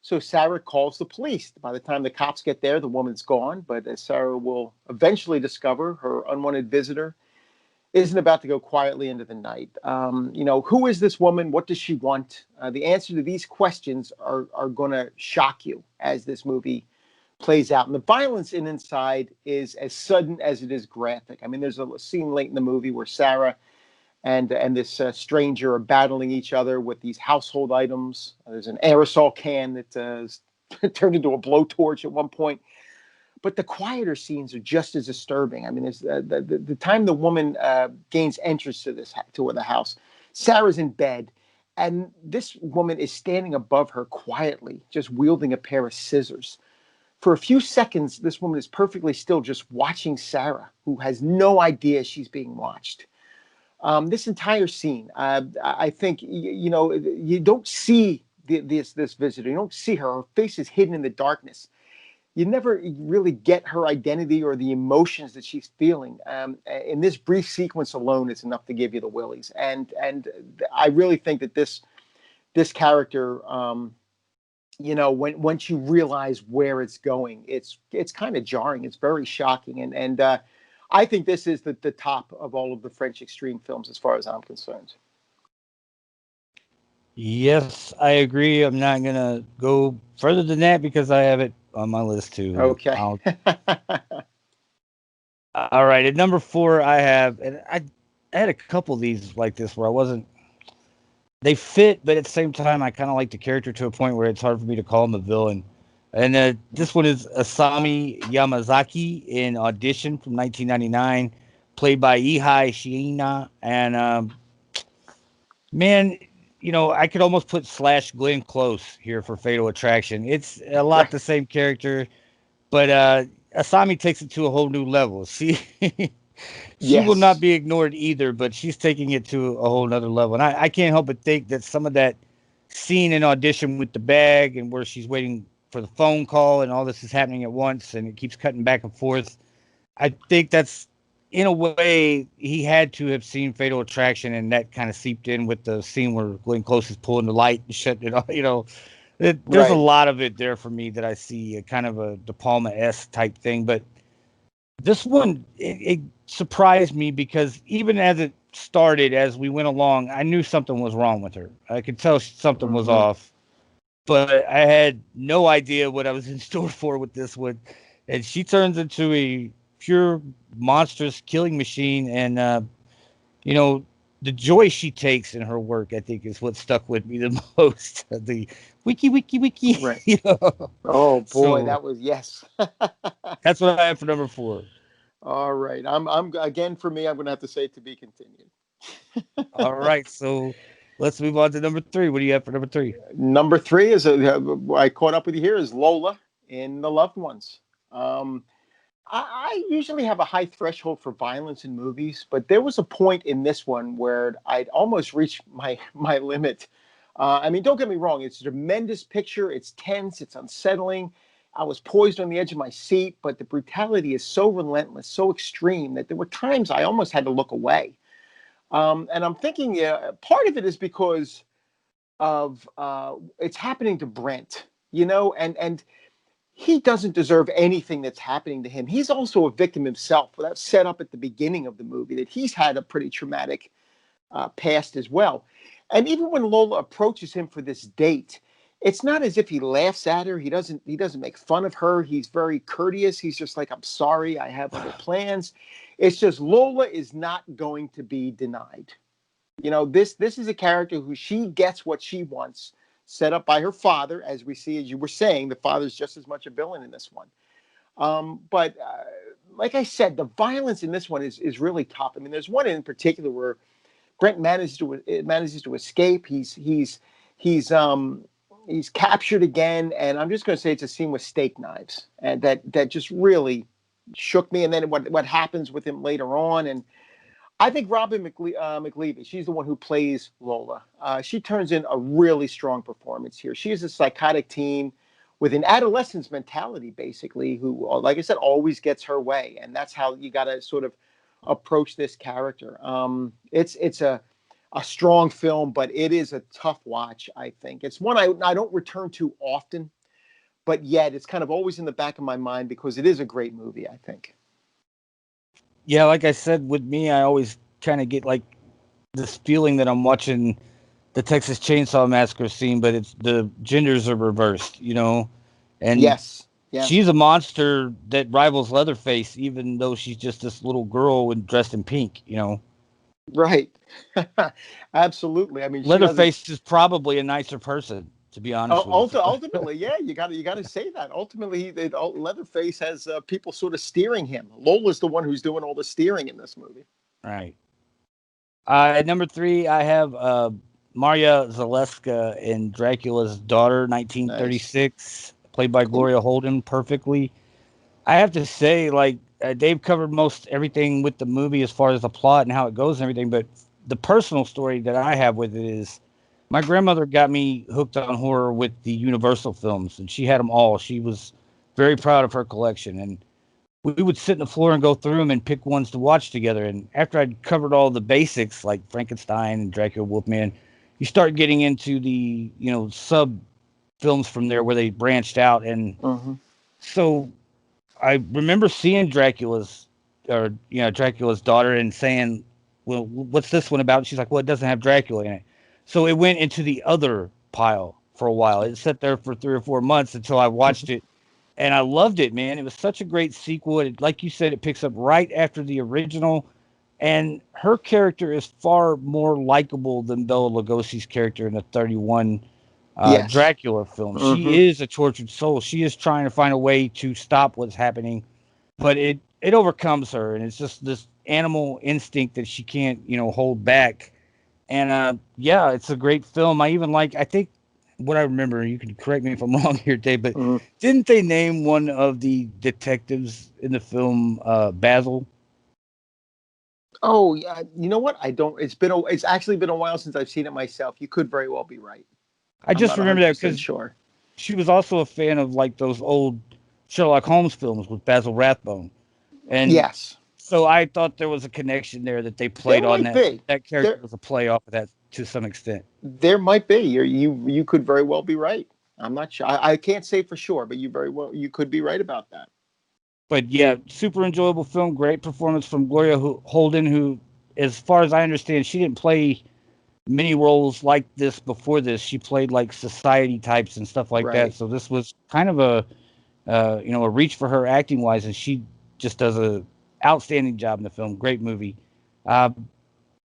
So Sarah calls the police. By the time the cops get there, the woman's gone. But as Sarah will eventually discover, her unwanted visitor isn't about to go quietly into the night. Who is this woman? What does she want? The answer to these questions are going to shock you as this movie plays out. And the violence in Inside is as sudden as it is graphic. I mean, there's a scene late in the movie where Sarah and this stranger are battling each other with these household items. There's an aerosol can that turned into a blowtorch at one point. But the quieter scenes are just as disturbing. I mean, there's the time the woman gains entrance to the house, Sarah's in bed, and this woman is standing above her quietly, just wielding a pair of scissors. For a few seconds, this woman is perfectly still, just watching Sarah, who has no idea she's being watched. This entire scene, I think, you don't see this visitor. You don't see her. Her face is hidden in the darkness. You never really get her identity or the emotions that she's feeling. In this brief sequence alone, it's enough to give you the willies. And I really think that this character, once you realize where it's going, it's kind of jarring. It's very shocking, and I think this is the top of all of the French extreme films as far as I'm concerned. Yes, I agree. I'm not gonna go further than that because I have it on my list too. And Okay. I'll all right. At number four, I have, and I had a couple of these like this where I wasn't. They fit, but at the same time, I kind of like the character to a point where it's hard for me to call him a villain. And this one is Asami Yamazaki in Audition from 1999, played by Ihai Shiina. And man, I could almost put slash Glenn Close here for Fatal Attraction. It's a lot Right. the same character, but Asami takes it to a whole new level. She will not Yes. be ignored either, but she's taking it to a whole nother level. And I can't help but think that some of that scene in Audition with the bag and where she's waiting for the phone call and all this is happening at once and it keeps cutting back and forth. I think that's, in a way, he had to have seen Fatal Attraction, and that kind of seeped in with the scene where Glenn Close is pulling the light and shutting it off. There's a Right. lot of it there for me that I see a kind of a De Palma-esque type thing. But this one, it surprised me because even as it started, as we went along, I knew something was wrong with her. I could tell something was Hmm. off, but I had no idea what I was in store for with this one. And she turns into a pure monstrous killing machine. And, you know, the joy she takes in her work, I think, is what stuck with me the most. The wiki, Right. you know. Oh boy, So that was yes. that's what I have for number four. All right. I'm again for me. I'm going to have to say to be continued. All right. So let's move on to number three. What do you have for number three? Number three is I caught up with you here is Lola in The Loved Ones. Um, I usually have a high threshold for violence in movies, but there was a point in this one where I'd almost reached my limit. I mean, don't get me wrong; it's a tremendous picture. It's tense. It's unsettling. I was poised on the edge of my seat, but the brutality is so relentless, so extreme that there were times I almost had to look away. And I'm thinking, yeah, part of it is because of it's happening to Brent, and he doesn't deserve anything that's happening to him. He's also a victim himself. Well, that's set up at the beginning of the movie that he's had a pretty traumatic past as well. And even when Lola approaches him for this date, it's not as if he laughs at her. He doesn't make fun of her. He's very courteous. He's just like, I'm sorry, I have other plans. It's just Lola is not going to be denied. This is a character who she gets what she wants, set up by her father, as we see, as you were saying, the father's just as much a villain in this one. But like I said, the violence in this one is really tough. I mean, there's one in particular where Brent manages to escape. He's captured again, and I'm just going to say it's a scene with steak knives, and that just really shook me. And then what happens with him later on, and I think Robin McLeavy, she's the one who plays Lola. She turns in a really strong performance here. She is a psychotic teen with an adolescent's mentality, basically, who, like I said, always gets her way. And that's how you got to sort of approach this character. It's a strong film, but it is a tough watch, I think. It's one I don't return to often, but yet it's kind of always in the back of my mind because it is a great movie, I think. Yeah, like I said, with me, I always kind of get like this feeling that I'm watching the Texas Chainsaw Massacre scene, but it's the genders are reversed, and Yes, yes. she's a monster that rivals Leatherface, even though she's just this little girl and dressed in pink. Right. Absolutely. I mean, she doesn't. Leatherface is probably a nicer person, to be honest with you. Ultimately, yeah, you got to say that. Ultimately, Leatherface has people sort of steering him. Lola's the one who's doing all the steering in this movie. Right. At number three, I have Maria Zaleska in Dracula's Daughter, Nice. 1936. played by Gloria Holden, perfectly. I have to say, like, Dave covered most everything with the movie as far as the plot and how it goes and everything. But the personal story that I have with it is my grandmother got me hooked on horror with the Universal films, and she had them all. She was very proud of her collection, and we would sit on the floor and go through them and pick ones to watch together. And after I'd covered all the basics like Frankenstein and Dracula Wolfman, you start getting into the sub films from there where they branched out. And Mm-hmm. so I remember seeing Dracula's daughter and saying, "Well, what's this one about?" And she's like, "Well, it doesn't have Dracula in it." So it went into the other pile for a while. It sat there for 3 or 4 months until I watched it, and I loved it, man. It was such a great sequel. Like you said, it picks up right after the original, and her character is far more likable than Bela Lugosi's character in the 31 Yes. Dracula film. Mm-hmm. She is a tortured soul. She is trying to find a way to stop what's happening, but it overcomes her, and it's just this animal instinct that she can't hold back. And yeah, it's a great film. I think what I remember, you can correct me if I'm wrong here, Dave, but Mm-hmm. didn't they name one of the detectives in the film Basil? Oh yeah, you know what? I don't. It's actually been a while since I've seen it myself. You could very well be right. I I'm just not remember that 100% because sure. she was also a fan of like those old Sherlock Holmes films with Basil Rathbone. And Yes, so I thought there was a connection there that they there played on might that. be. That character There was a play off of that to some extent. there might be. You could very well be right. I'm not sure. I can't say for sure, but you could be right about that. But yeah, super enjoyable film. Great performance from Gloria Holden, who, as far as I understand, she didn't play many roles like this before this. She played like society types and stuff like that. Right. So this was kind of a reach for her acting wise, and she just does a outstanding job in the film. Great movie. Uh,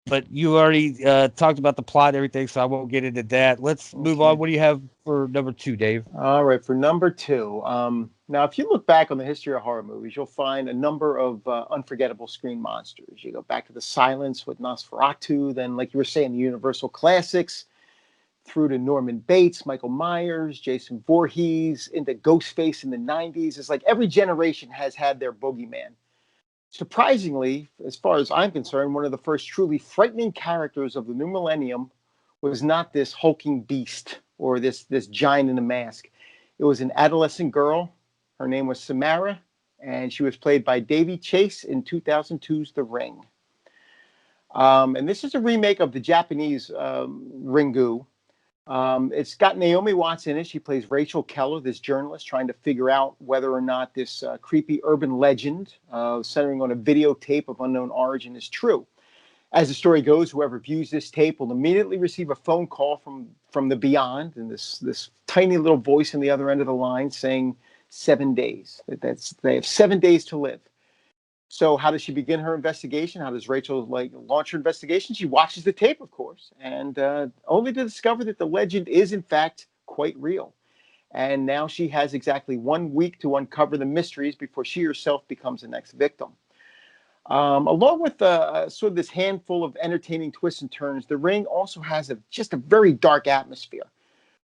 but you already talked about the plot and everything, so I won't get into that. Let's move on. Okay. What do you have for number two, Dave? All right. For number two, now if you look back on the history of horror movies, you'll find a number of unforgettable screen monsters. You go back to The Silence with Nosferatu, then, like you were saying, the Universal classics, through to Norman Bates, Michael Myers, Jason Voorhees, into Ghostface in the 90s. It's like every generation has had their boogeyman. Surprisingly, as far as I'm concerned, one of the first truly frightening characters of the new millennium was not this hulking beast or this giant in a mask. It was an adolescent girl. Her name was Samara, and she was played by Davy Chase in 2002's The Ring. And this is a remake of the Japanese Ringu. It's got Naomi Watts in it. She plays Rachel Keller, this journalist trying to figure out whether or not this creepy urban legend centering on a videotape of unknown origin is true. As the story goes, whoever views this tape will immediately receive a phone call from the beyond, and this tiny little voice on the other end of the line saying 7 days. They have 7 days to live. So how does she begin her investigation? How does Rachel launch her investigation? She watches the tape, of course, and only to discover that the legend is in fact quite real. And now she has exactly 1 week to uncover the mysteries before she herself becomes the next victim. Along with sort of this handful of entertaining twists and turns, The Ring also has just a very dark atmosphere,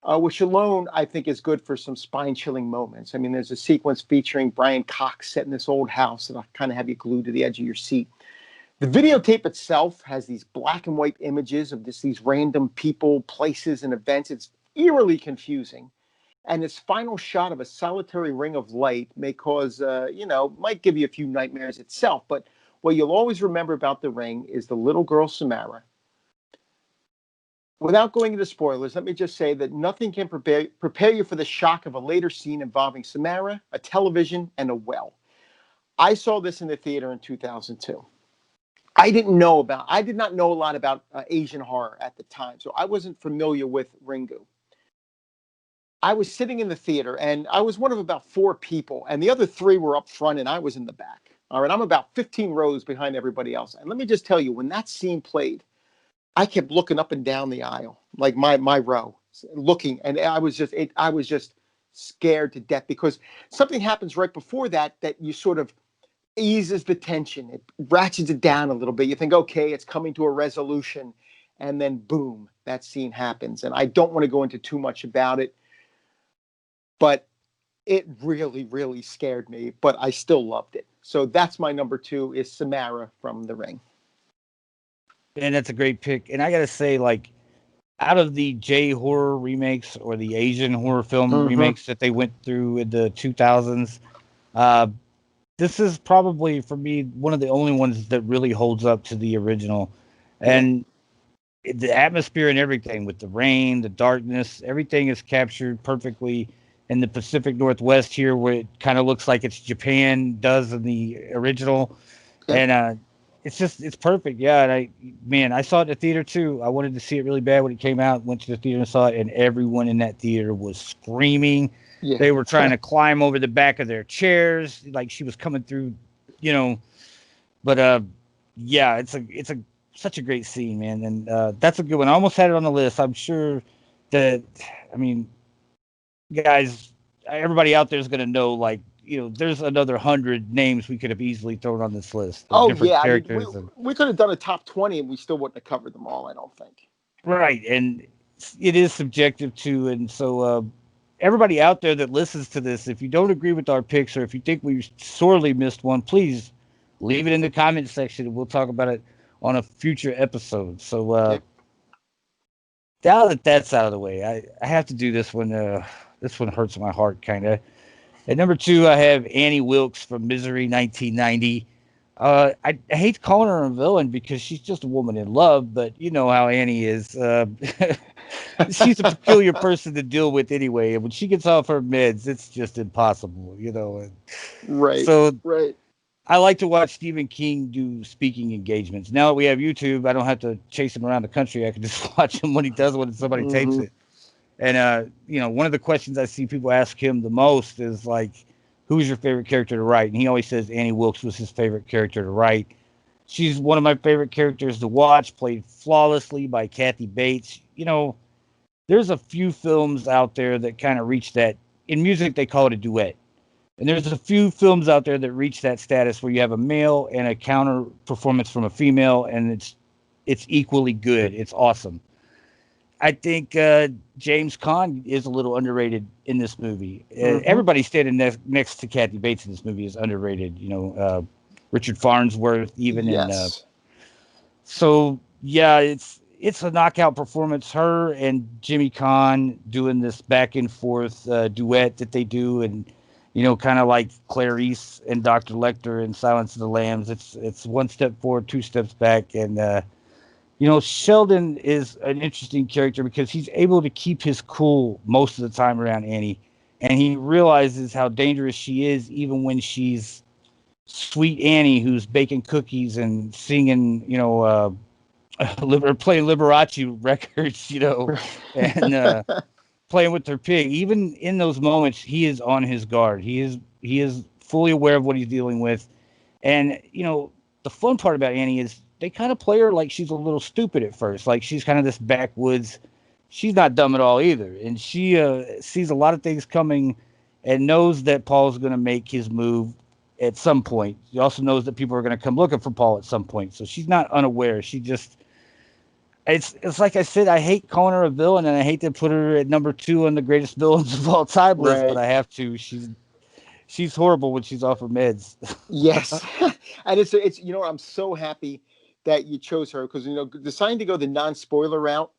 which alone I think is good for some spine-chilling moments. I mean, there's a sequence featuring Brian Cox set in this old house that'll kind of have you glued to the edge of your seat. The videotape itself has these black and white images of these random people, places, and events. It's eerily confusing. And its final shot of a solitary ring of light may might give you a few nightmares itself. But what you'll always remember about the ring is the little girl Samara. Without going into spoilers, let me just say that nothing can prepare you for the shock of a later scene involving Samara, a television, and a well. I saw this in the theater in 2002. I did not know a lot about Asian horror at the time, so I wasn't familiar with Ringu. I was sitting in the theater, and I was one of about four people, and the other three were up front, and I was in the back. All right, I'm about 15 rows behind everybody else. And let me just tell you, when that scene played, I kept looking up and down the aisle, like my row, looking, and I was just scared to death because something happens right before that you sort of eases the tension. It ratchets it down a little bit. You think, okay, it's coming to a resolution, and then boom, that scene happens. And I don't want to go into too much about it, but It really, really scared me, but I still loved it. So that's my number two is Samara from The Ring. And that's a great pick. And I gotta say, like, out of the J horror remakes or the Asian horror film Mm-hmm. remakes that they went through in the 2000s, uh, this is probably for me one of the only ones that really holds up to the original. Yeah. And the atmosphere and everything with the rain, the darkness, everything is captured perfectly in the Pacific Northwest here, where it kind of looks like it's Japan does in the original, Yep. and it's perfect. Yeah, and I saw it in the theater too. I wanted to see it really bad when it came out. Went to the theater and saw it, and everyone in that theater was screaming. Yeah. They were trying to climb over the back of their chairs, like she was coming through, you know. But yeah, it's a such a great scene, man, and that's a good one. I almost had it on the list. I'm sure that, I mean, guys, everybody out there is gonna know, like, there's another 100 names we could have easily thrown on this list of Oh different yeah. I mean, we characters, and we could have done a top 20 and we still wouldn't have covered them all. I don't think. right, and it is subjective too, and so everybody out there that listens to this, if you don't agree with our picks or if you think we sorely missed one, please leave it in the comment section and we'll talk about it on a future episode. So Yeah. now that that's out of the way, I have to do this one. This one hurts my heart, kind of. At number two, I have Annie Wilkes from Misery, 1990. I hate calling her a villain because she's just a woman in love, but you know how Annie is. She's a peculiar person to deal with anyway, and when she gets off her meds, it's just impossible, And Right. so Right. I like to watch Stephen King do speaking engagements. Now that we have YouTube, I don't have to chase him around the country. I can just watch him when he does when somebody tapes Mm-hmm. it. And one of the questions I see people ask him the most is like, "Who's your favorite character to write?" And he always says Annie Wilkes was his favorite character to write. She's one of my favorite characters to watch, played flawlessly by Kathy Bates. There's a few films out there that kind of reach that. In music, they call it a duet. And there's a few films out there that reach that status where you have a male and a counter performance from a female, and it's equally good. It's awesome. I think James Caan is a little underrated in this movie. Mm-hmm. Everybody standing next to Kathy Bates in this movie is underrated. Richard Farnsworth, even in Yes. so yeah, it's a knockout performance. Her and Jimmy Caan doing this back and forth duet that they do, and kind of like Clarice and Dr. Lecter in Silence of the Lambs. It's one step forward, two steps back, and Sheldon is an interesting character because he's able to keep his cool most of the time around Annie, and he realizes how dangerous she is even when she's sweet Annie who's baking cookies and singing, playing Liberace records, and playing with her pig. Even in those moments, he is on his guard. He is fully aware of what he's dealing with, and the fun part about Annie is they kind of play her like she's a little stupid at first, like she's kind of this backwoods. She's not dumb at all either, and she sees a lot of things coming, and knows that Paul's going to make his move at some point. She also knows that people are going to come looking for Paul at some point, so she's not unaware. She just it's like I said, I hate calling her a villain, and I hate to put her at number two on the greatest villains of all time list, but Right. I have to. She's horrible when she's off her meds. Yes. And it's I'm so happy that you chose her because deciding to go the non-spoiler route.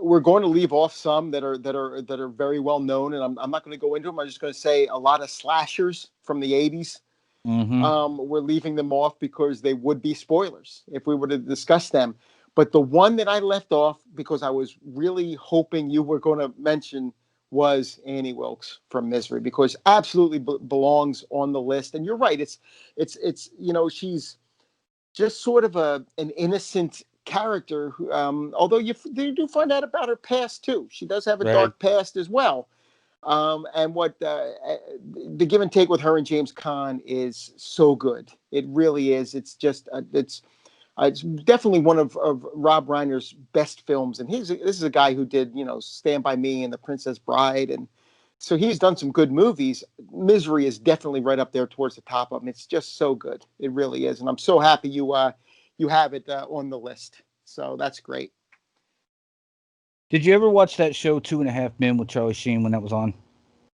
We're going to leave off some that are very well known, and I'm not going to go into them. I'm just going to say a lot of slashers from the 80s. Hmm. We're leaving them off because they would be spoilers if we were to discuss them. But the one that I left off because I was really hoping you were going to mention was Annie Wilkes from Misery because absolutely belongs on the list. And you're right. It's she's just sort of an innocent character who, although you do find out about her past too. She does have a Right. dark past as well. And what the give and take with her and James Caan is so good. It really is. It's just it's definitely one of Rob Reiner's best films. And this is a guy who did Stand by Me and The Princess Bride, and so he's done some good movies. Misery is definitely right up there towards the top of them. It's just so good. It really is, and I'm so happy you have it on the list. So that's great. Did you ever watch that show Two and a Half Men with Charlie Sheen when that was on?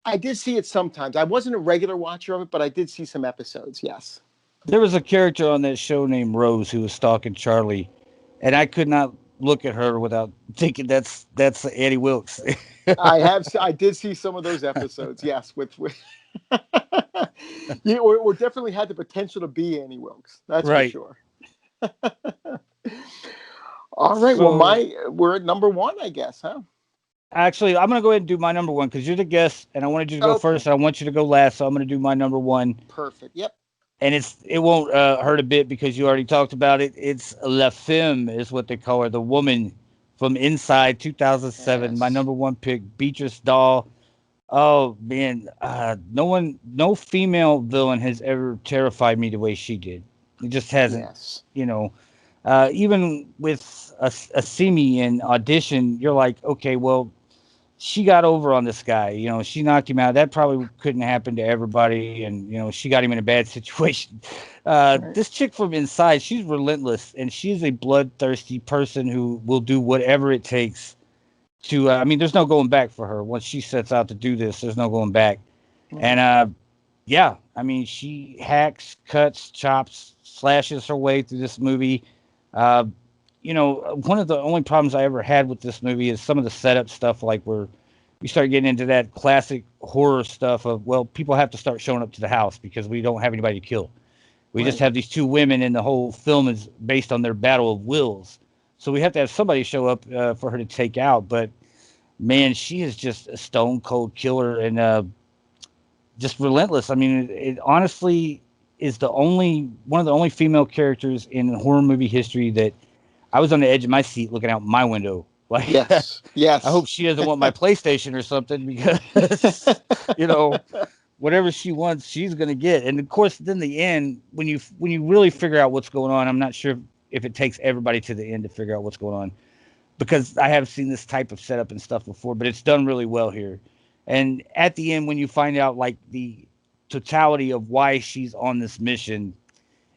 I did see it sometimes. I wasn't a regular watcher of it, but I did see some episodes. Yes. There was a character on that show named Rose who was stalking Charlie, and I could not look at her without thinking that's Annie Wilkes. I did see some of those episodes. Yes, with yeah, or definitely had the potential to be Annie Wilkes. That's for Right. sure. All right. Well, So we're at number one, I guess, huh? actually, I'm gonna go ahead and do my number one because you're the guest, and I wanted you to go first, Okay. and I want you to go last. So I'm gonna do my number one, Perfect. Yep. and it won't hurt a bit because you already talked about it. It's La Femme is what they call her, the woman from Inside 2007. My Yes. number one pick, Beatrice Dahl. Oh man, no female villain has ever terrified me the way she did. It just hasn't, Yes. you know. Even with a Simi in Audition, you're like, okay, well, she got over on this guy. You know, she knocked him out. That probably couldn't happen to everybody, and she got him in a bad situation. Right. This chick from Inside, she's relentless, and she's a bloodthirsty person who will do whatever it takes to. I mean, there's no going back for her once she sets out to do this. There's no going back, Right. and yeah, I mean, she hacks, cuts, chops, slashes her way through this movie. Uh, one of the only problems I ever had with this movie is some of the setup stuff, like where we start getting into that classic horror stuff of, well, people have to start showing up to the house because we don't have anybody to kill. We just Right. have these two women, and the whole film is based on their battle of wills. So we have to have somebody show up for her to take out. But man, she is just a stone cold killer and just relentless. I mean, it honestly is the only one of the only female characters in horror movie history that I was on the edge of my seat looking out my window. Like, Yes. I Yes. hope she doesn't want my PlayStation or something because, you know, whatever she wants, she's gonna get. And of course, then the end, when you really figure out what's going on, I'm not sure if it takes everybody to the end to figure out what's going on because I have seen this type of setup and stuff before, but it's done really well here. And at the end, when you find out like the totality of why she's on this mission,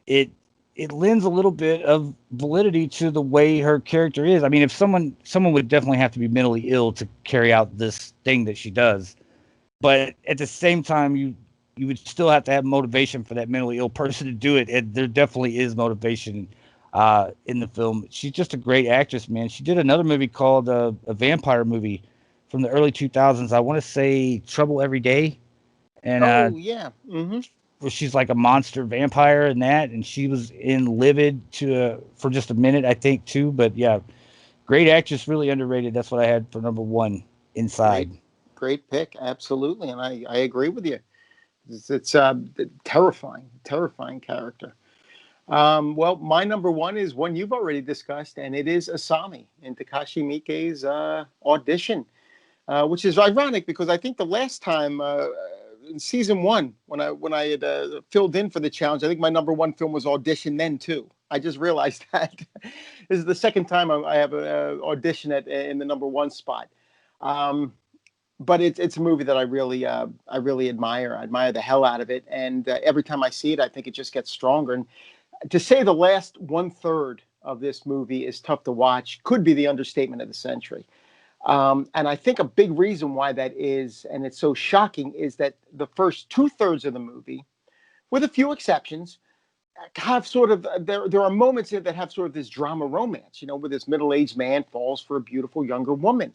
it it lends a little bit of validity to the way her character is. I mean, if someone would definitely have to be mentally ill to carry out this thing that she does, but at the same time, you would still have to have motivation for that mentally ill person to do it. And there definitely is motivation in the film. She's just a great actress, man. She did another movie called a vampire movie from the early 2000s. I want to say Trouble Every Day, and Oh yeah. Mm-hmm. where she's like a monster vampire in that, and she was in Livid for just a minute, I think, too. But yeah, great actress, really underrated. That's what I had for number one, Great. Inside. Great pick. Absolutely, and I agree with you. It's terrifying, terrifying character. Well, my number one is one you've already discussed, and it is Asami in Takashi Miike's Audition, which is ironic because I think the last time in season one, when I had filled in for the challenge, I think my number one film was Audition then too. I just realized that this is the second time I have an audition in the number one spot. Um, but it's a movie that I really admire. I admire the hell out of it, and every time I see it, I think it just gets stronger. And to say the last one third of this movie is tough to watch could be the understatement of the century. And I think a big reason why that is, and it's so shocking, is that the first two thirds of the movie, with a few exceptions, have sort of there are moments here that have sort of this drama romance, where this middle aged man falls for a beautiful younger woman.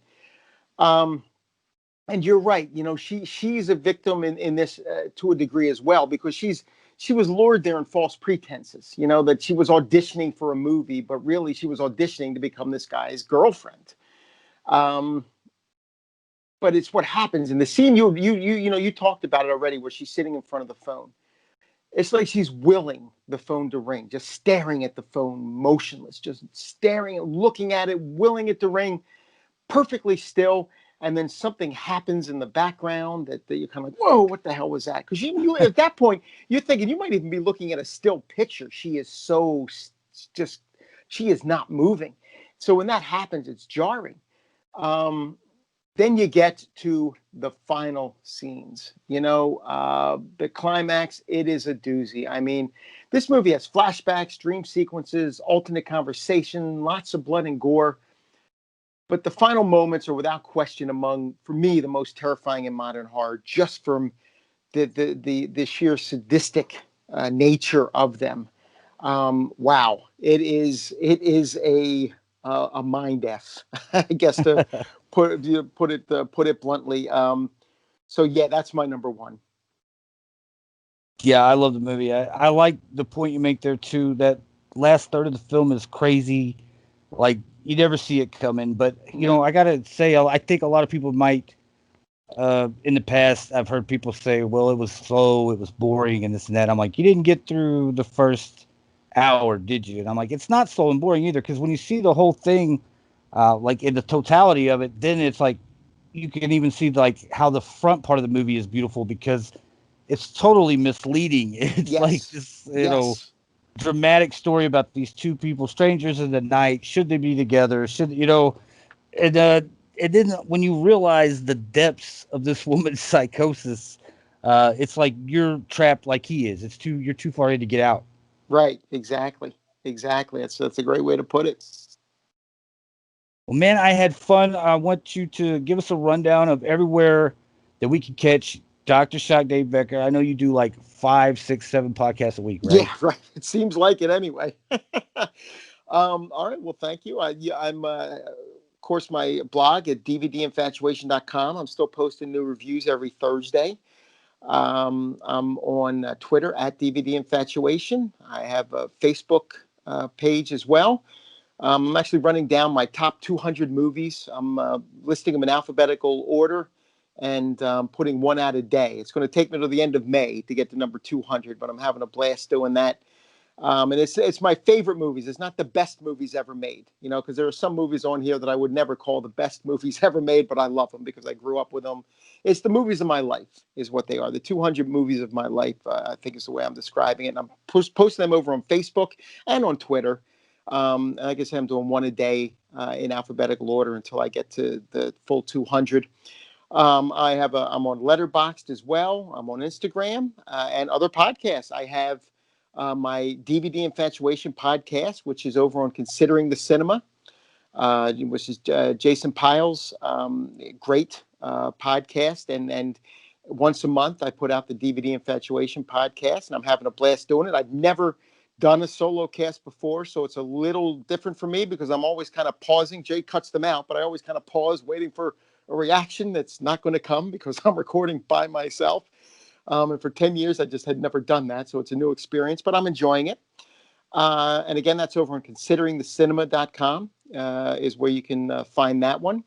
Um, and you're right, she's a victim in this to a degree as well because she was lured there in false pretenses, that she was auditioning for a movie, but really she was auditioning to become this guy's girlfriend. Um, but it's what happens in the scene. You talked about it already, where she's sitting in front of the phone. It's like she's willing the phone to ring, just staring at the phone, motionless, just staring and looking at it, willing it to ring, perfectly still. And then something happens in the background that you're kind of like, whoa, what the hell was that? Because you at that point you're thinking you might even be looking at a still picture. She is so just she is not moving. So when that happens, it's jarring. Um, then you get to the final scenes. The climax, it is a doozy. I mean, this movie has flashbacks, dream sequences, alternate conversation, lots of blood and gore. But the final moments are without question among, for me, the most terrifying in modern horror, just from the sheer sadistic nature of them. Wow, it is a mind f, I guess, to put it bluntly. So yeah, that's my number one. Yeah, I love the movie. I like the point you make there too. That last third of the film is crazy. Like you never see it coming. But you know, No. I gotta say, I think a lot of people might. In the past, I've heard people say, "Well, it was slow, it was boring, and this and that." I'm like, "You didn't get through the first hour, did you?" And I'm like, "It's not slow and boring either, because when you see the whole thing, like in the totality of it, then it's like you can even see like how the front part of the movie is beautiful because it's totally misleading. It's like Yes. this, Yes. dramatic story about these two people, strangers in the night. Should they be together? Should and and then when you realize the depths of this woman's psychosis, it's like you're trapped like he is. You're too far in to get out. Right. Exactly. Exactly. That's a great way to put it. Well, man, I had fun. I want you to give us a rundown of everywhere that we can catch Doctor Shock Dave Becker. I know you do like 5, 6, 7 podcasts a week, Yeah. right? Right. It seems like it anyway. All right. Well, thank you. I'm, of course, my blog at dvdinfatuation.com. I'm still posting new reviews every Thursday. I'm on Twitter at DVD Infatuation. I have a Facebook page as well. I'm actually running down my top 200 movies. I'm listing them in alphabetical order and putting one out a day. It's going to take me to the end of May to get to number 200, but I'm having a blast doing that. And it's my favorite movies. It's not the best movies ever made, because there are some movies on here that I would never call the best movies ever made, but I love them because I grew up with them. It's the movies of my life, is what they are. The 200 movies of my life, I think, is the way I'm describing it. And I'm posting them over on Facebook and on Twitter. And like I said, I'm doing one a day in alphabetical order until I get to the full 200. I'm on Letterboxd as well. I'm on Instagram and other podcasts. I have my DVD Infatuation podcast, which is over on Considering the Cinema, which is Jason Pyle's great podcast. And once a month, I put out the DVD Infatuation podcast, and I'm having a blast doing it. I've never done a solo cast before, so it's a little different for me because I'm always kind of pausing. Jay cuts them out, but I always kind of pause, waiting for a reaction that's not going to come because I'm recording by myself. And for 10 years, I just had never done that. So it's a new experience, but I'm enjoying it. And again, that's over on consideringthecinema.com is where you can find that one.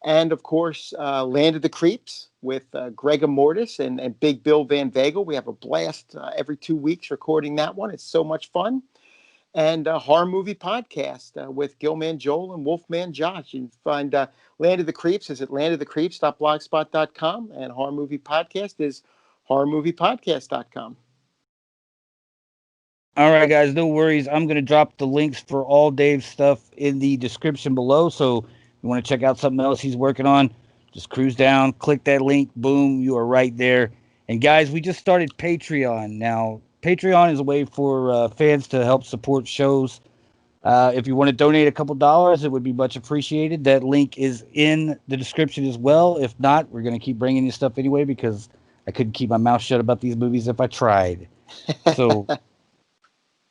And of course, Land of the Creeps with Gregor Mortis and Big Bill Van Vagel. We have a blast every 2 weeks recording that one. It's so much fun. And a horror movie podcast with Gilman Joel and Wolfman Josh. You can find Land of the Creeps is at landofthecreeps.blogspot.com, and horror movie podcast is horrormoviepodcast.com. All right, guys, no worries. I'm going to drop the links for all Dave's stuff in the description below. So if you want to check out something else he's working on, just cruise down, click that link, boom, you are right there. And guys, we just started Patreon. Now, Patreon is a way for fans to help support shows. If you want to donate a couple dollars, it would be much appreciated. That link is in the description as well. If not, we're going to keep bringing you stuff anyway because I couldn't keep my mouth shut about these movies if I tried. So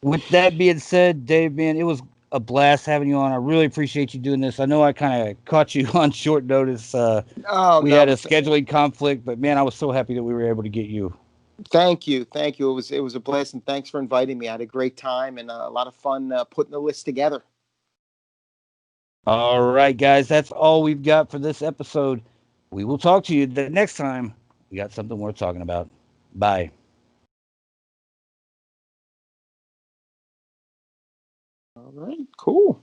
with that being said, Dave, man, it was a blast having you on. I really appreciate you doing this. I know I kind of caught you on short notice. Oh, We had a no. scheduling conflict, but man, I was so happy that we were able to get you. Thank you. Thank you. It was a blast, and thanks for inviting me. I had a great time and a lot of fun putting the list together. All right, guys, that's all we've got for this episode. We will talk to you the next time we got something worth talking about. Bye. All right. Cool.